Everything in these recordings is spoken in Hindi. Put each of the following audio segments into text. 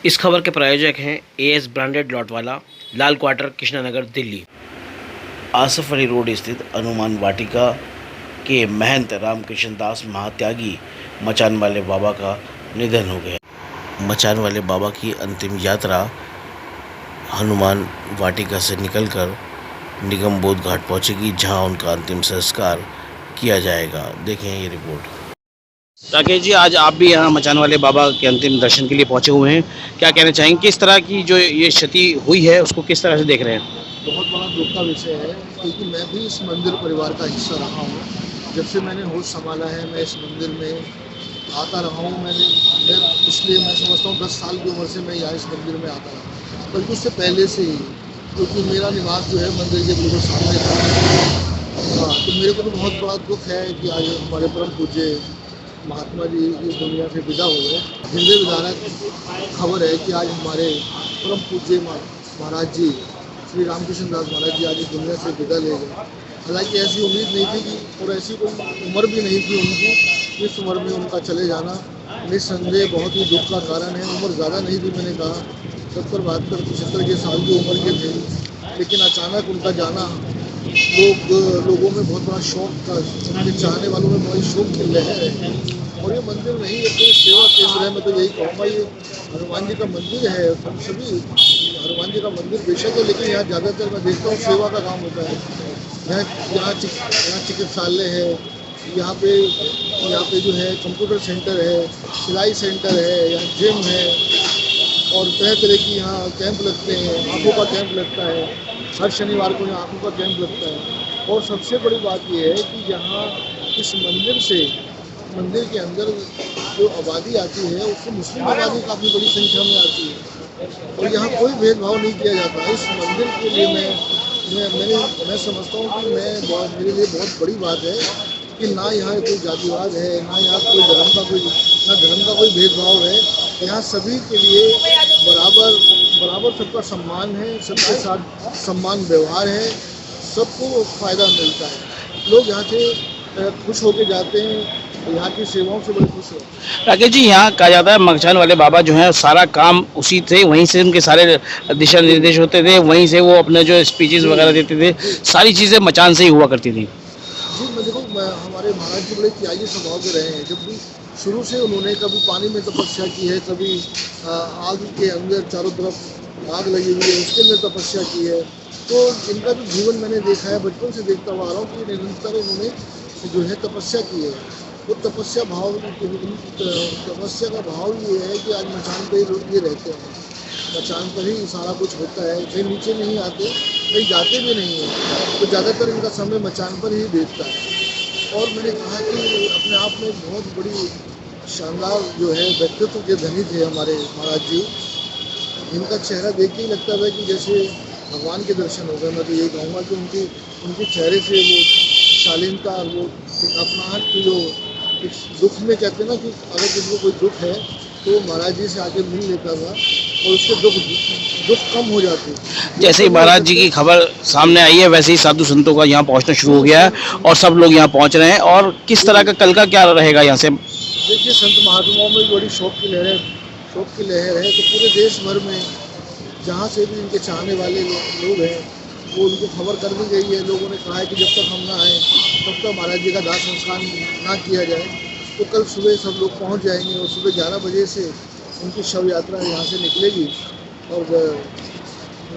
इस खबर के प्रायोजक हैं एएस ब्रांडेड लॉटवाला, लाल क्वार्टर, कृष्णानगर, दिल्ली। आसफ अली रोड स्थित हनुमान वाटिका के महंत रामकृष्ण दास महात्यागी मचान वाले बाबा का निधन हो गया। मचान वाले बाबा की अंतिम यात्रा हनुमान वाटिका से निकलकर निगम बोध घाट पहुंचेगी, जहां उनका अंतिम संस्कार किया जाएगा। देखें ये रिपोर्ट। राकेश जी, आज आप भी यहाँ मचान वाले बाबा के अंतिम दर्शन के लिए पहुंचे हुए हैं, क्या कहना चाहेंगे? किस तरह की जो ये क्षति हुई है उसको किस तरह से देख रहे हैं? बहुत बड़ा दुख का विषय है, क्योंकि मैं भी इस मंदिर परिवार का हिस्सा रहा हूँ। जब से मैंने होश संभाला है, मैं इस मंदिर में आता रहा हूँ। इसलिए मैं समझता हूँ 10 साल की उम्र से मैं यहाँ इस मंदिर में आता रहा, बल्कि उससे पहले से ही, क्योंकि मेरा निवास जो है मंदिर के बिल्कुल सामने था। हाँ, तो मेरे को तो बहुत बड़ा दुख है कि आज हमारे परम पूज्य महात्मा जी इस दुनिया से विदा हो गए। हृदय विदारक खबर है कि आज हमारे परम पूज्य महाराज जी श्री रामकृष्ण दास महाराज जी आज इस दुनिया से विदा ले गए। हालांकि ऐसी उम्मीद नहीं थी कि, और ऐसी कोई उम्र भी नहीं थी उनकी, इस उम्र में उनका चले जाना निस्संदेह बहुत ही दुख का कारण है। उम्र ज़्यादा नहीं थी, मैंने कहा 70, 72, 75 के साल की उम्र के थे, लेकिन अचानक उनका जाना लोगों में बहुत बड़ा शौक था, उनके चाहने वालों में बड़ी शौक की लहर है। और ये मंदिर नहीं, ये कोई सेवा केंद्र है। मैं तो यही कहूँगा, ये हनुमान जी का मंदिर है। हम सभी हनुमान जी का मंदिर बेशक है, लेकिन यहाँ ज़्यादातर मैं देखता हूँ सेवा का काम होता है। यहाँ चिकित्सालय है, यहाँ पे जो है कंप्यूटर सेंटर है, सिलाई सेंटर है, यहाँ जिम है, और तरह तरह की यहाँ कैंप लगते हैं। आँखों का कैंप लगता है, हर शनिवार को यहाँ आँखों का कैंप लगता है। और सबसे बड़ी बात यह है कि यहाँ इस मंदिर के अंदर जो आबादी आती है, उसको मुस्लिम आबादी काफ़ी बड़ी संख्या में आती है, और यहाँ कोई भेदभाव नहीं किया जाता। इस मंदिर के लिए मैं समझता हूँ कि मेरे लिए बहुत बड़ी बात है कि ना यहाँ कोई जातिवाद है, ना यहाँ कोई धर्म का कोई भेदभाव है। यहाँ सभी के लिए बराबर सबका सम्मान है, सबके साथ सम्मान व्यवहार है, सबको फ़ायदा मिलता है। लोग यहाँ से खुश होकर जाते हैं, यहाँ की सेवाओं से बड़े खुश होते हैं। राकेश जी, यहाँ कहा जाता है मचान वाले बाबा जो हैं सारा काम उसी थे, वहीं से उनके सारे दिशा निर्देश होते थे, वहीं से वो अपने जो स्पीचेस वगैरह देते थे, सारी चीज़ें मचान से ही हुआ करती थी। जी, हमारे महाराज जी बड़े त्यागी स्वभाव के रहे हैं। जब भी शुरू से उन्होंने कभी पानी में तपस्या की है, कभी आग के अंदर चारों तरफ आग लगी हुई है उसके अंदर तपस्या की है। तो इनका जो जीवन मैंने देखा है, बचपन से देखता हुआ आ रहा हूँ कि निरंतर इन्होंने जो है तपस्या की है। वो तपस्या का भाव ये है कि आज मचान पे ये रहते हैं, मचान पर ही सारा कुछ होता है। कहीं नीचे नहीं आते, कहीं जाते भी नहीं हैं, तो ज़्यादातर इनका समय मचान पर ही बीतता है। और मैंने कहा कि अपने आप में बहुत बड़ी शानदार जो है व्यक्तित्व के धनी थे हमारे महाराज जी। इनका चेहरा देख के ही लगता था कि जैसे भगवान के दर्शन हो गए। मैं तो यही कहूँगा कि उनके चेहरे से वो शालीनता, वो अपनाहट की, जो दुख में कहते हैं ना कि अगर किसी को कोई दुख है तो महाराज जी से आके मिल लेता था और उसके दुख कम हो जाते। जैसे ही महाराज जी की खबर सामने आई है, वैसे ही साधु संतों का यहाँ पहुँचना शुरू हो गया है और सब लोग यहाँ पहुँच रहे हैं। और किस तरह का कल का क्या रहेगा यहाँ से? देखिए, संत महात्माओं में बड़ी शौक की लहर है। तो पूरे देश भर में जहाँ से भी इनके चाहने वाले लोग हैं, वो उनको खबर कर दी गई है। लोगों ने कहा है कि जब तक हम ना आए तब तक महाराज जी का दाह संस्कार ना किया जाए। तो कल सुबह सब लोग पहुंच जाएंगे और सुबह 11 बजे से उनकी शव यात्रा यहाँ से निकलेगी और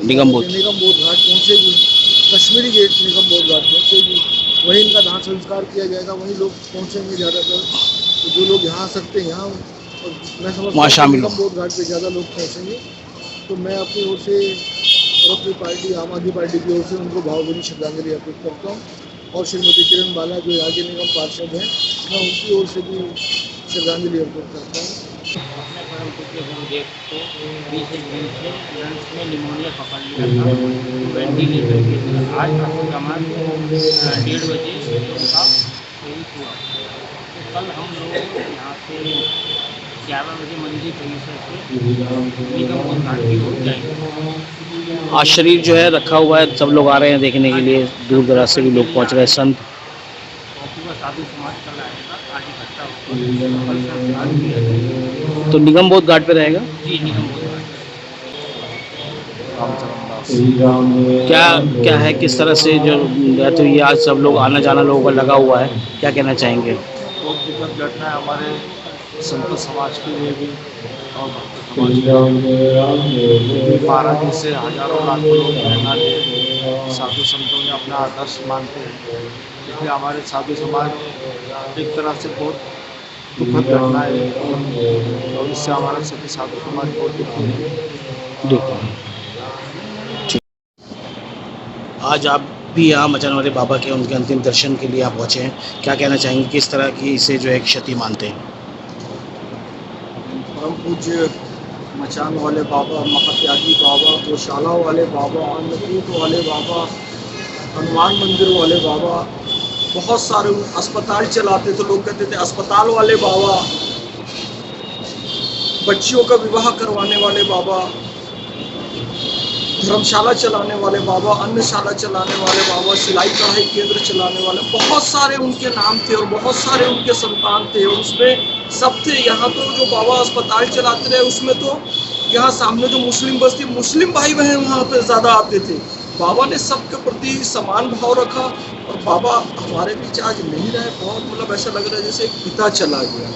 निगम बोध घाट पहुँचेगी। कश्मीरी गेट निगम बोध घाट पहुँचेगी, वहीं इनका दाह संस्कार किया जाएगा। वहीं लोग पहुँचेंगे ज़्यादातर, तो जो लोग यहाँ आ सकते हैं यहाँ, और मैं समझता हूँ निगम बोध घाट पर ज़्यादा लोग पहुँचेंगे। तो मैं अपनी ओर से और अपनी पार्टी आम आदमी पार्टी की ओर से उनको भावभीनी श्रद्धांजलि अर्पित करता हूँ। और श्रीमती किरण बाला जो यहाँ के निगम पार्षद हैं, मैं उनकी ओर से भी श्रद्धांजलि अर्पित करता हूँ। अपने परम पूज्य गुरुदेव को 20 जून से लंग्स में निमोनिया पकड़ लिया था, वेंटिलेटर के लिए। आज कमाल 1:30 बजे उनका शहीद हुआ। तो कल हम लोग यहाँ से 11 बजे मंदिर परिसर से निगम बोध घाट की ओर जाएंगे। आज शरीर जो है रखा हुआ है, सब लोग आ रहे हैं देखने के लिए, दूर दराज से भी लोग पहुँच रहे हैं। संत पूरा साधु समाज कल आएगा, आज इकट्ठा होकर कल संस्कार किया जाएगा। तो निगम बोध घाट पे रहेगा। जी, निगम बोध घाट। क्या क्या है, किस तरह से जो तो ये आज सब लोग आना जाना लोगों का लगा हुआ है, क्या कहना चाहेंगे? बहुत दुखद घटना है हमारे संत समाज के लिए भी और भक्त समाज के लिए। 12 दिन से हजारों लाखों लोग धरना दे, साधु संतों ने अपना आदर्श मानते हैं, इसलिए हमारे साधु समाज एक तरह से बहुत दुखद घटना है और इससे हमारा सभी साधु समाज बहुत दुखी है। आज आप भी यहाँ मचान वाले बाबा के उनके अंतिम दर्शन के लिए आप पहुँचे हैं, क्या कहना चाहेंगे, किस तरह की इसे जो है क्षति मानते हैं? परम पूज्य मचान वाले बाबा, महात्यागी बाबा, गौशाला वाले बाबा, अन्नकूट वाले बाबा, हनुमान मंदिर वाले बाबा, बहुत सारे अस्पताल चलाते थे, लोग कहते थे अस्पताल वाले बाबा, बच्चियों का विवाह करवाने वाले बाबा, धर्मशाला चलाने वाले बाबा, अन्नशाला चलाने वाले बाबा, सिलाई कढ़ाई केंद्र चलाने वाले, बहुत सारे उनके नाम थे और बहुत सारे उनके संतान थे और उसमें सब थे। यहाँ तो जो बाबा अस्पताल चलाते रहे उसमें तो यहाँ सामने जो मुस्लिम बस्ती, मुस्लिम भाई बहन वहाँ पे ज़्यादा आते थे। बाबा ने सबके प्रति समान भाव रखा और बाबा हमारे बीच आज नहीं रहे, बहुत मतलब ऐसा लग रहा है जैसे एक पिता चला गया,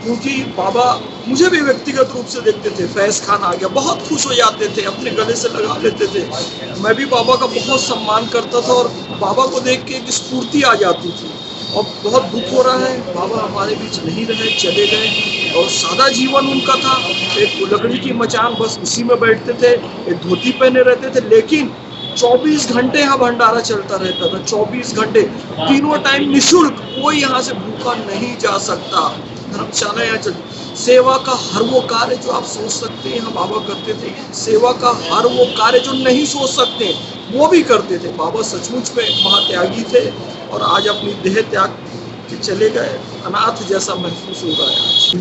क्योंकि बाबा मुझे भी व्यक्तिगत रूप से देखते थे, फैज़ खान आ गया, बहुत खुश हो जाते थे, अपने गले से लगा लेते थे। मैं भी बाबा का बहुत सम्मान करता था और बाबा को देख के एक स्फूर्ति आ जाती थी। और बहुत दुख हो रहा है, बाबा हमारे बीच नहीं रहे, चले गए और सादा जीवन उनका था। एक लकड़ी की मचान, बस उसी में बैठते थे, एक धोती पहने रहते थे, लेकिन 24 घंटे यहाँ भंडारा चलता रहता था, 24 घंटे, तीनों टाइम निःशुल्क, कोई यहाँ से भूखा नहीं जा सकता। धर्मशाला यहाँ चल, सेवा का हर वो कार्य जो आप सोच सकते हैं यहाँ बाबा करते थे, सेवा का हर वो कार्य जो नहीं सोच सकते वो भी करते थे। बाबा सचमुच में महात्यागी थे और आज अपनी देह त्याग के चले गए, अनाथ जैसा महसूस हो रहा है।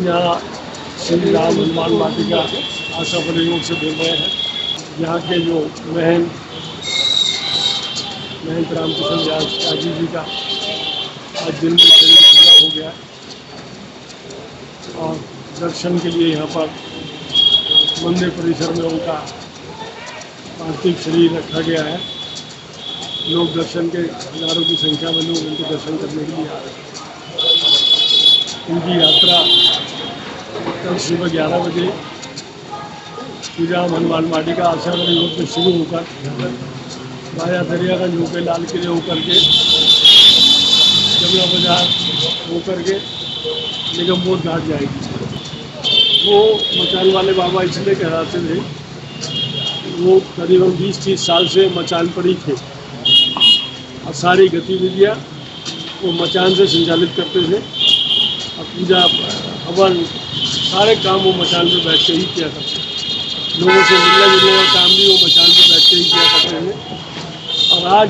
यहाँ श्री राम हनुमान वाटिका आशा परियोग से बोल रहे हैं। यहाँ के जो महंत रामकिशन त्यागी जी का आज दिन में शरीर पूरा हो गया और दर्शन के लिए यहाँ पर मंदिर परिसर में उनका पार्थिव शरीर रखा गया है। लोग दर्शन के हजारों की संख्या में लोग उनके दर्शन करने के लिए आ रहे हैं। उनकी यात्रा कल सुबह 11 बजे श्री राम हनुमान वाटिका आशा परियोग में शुरू होकर वाया दरियागंज होकर लाल किले होकर के जमुना बाजार होकर के निगम बोध घाट जाएगी। वो मचान वाले बाबा इसलिए कहलाते थे, वो करीबन 20-30 साल से मचान पर ही थे और सारी गतिविधियाँ वो मचान से संचालित करते थे और पूजा हवन सारे काम वो मचान पे बैठ के ही किया करते थे। लोगों से मिलने जुलने का काम भी वो मचान पे बैठ के ही किया करते थे और आज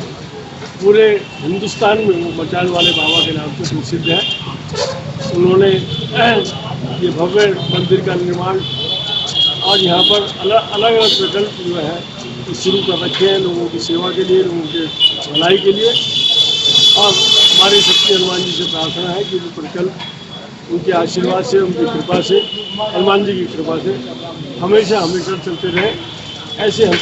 पूरे हिंदुस्तान में वो मचान वाले बाबा के नाम से प्रसिद्ध है। उन्होंने ये भव्य मंदिर का निर्माण आज यहाँ पर अलग अलग प्रकल्प जो है शुरू कर रखे हैं लोगों की सेवा के लिए, लोगों के भलाई के लिए। और हमारी शक्ति हनुमान जी से प्रार्थना है कि वो प्रकल्प उनके आशीर्वाद से, उनकी कृपा से, हनुमान जी की कृपा से हमेशा हमेशा चलते रहे। ऐसे हम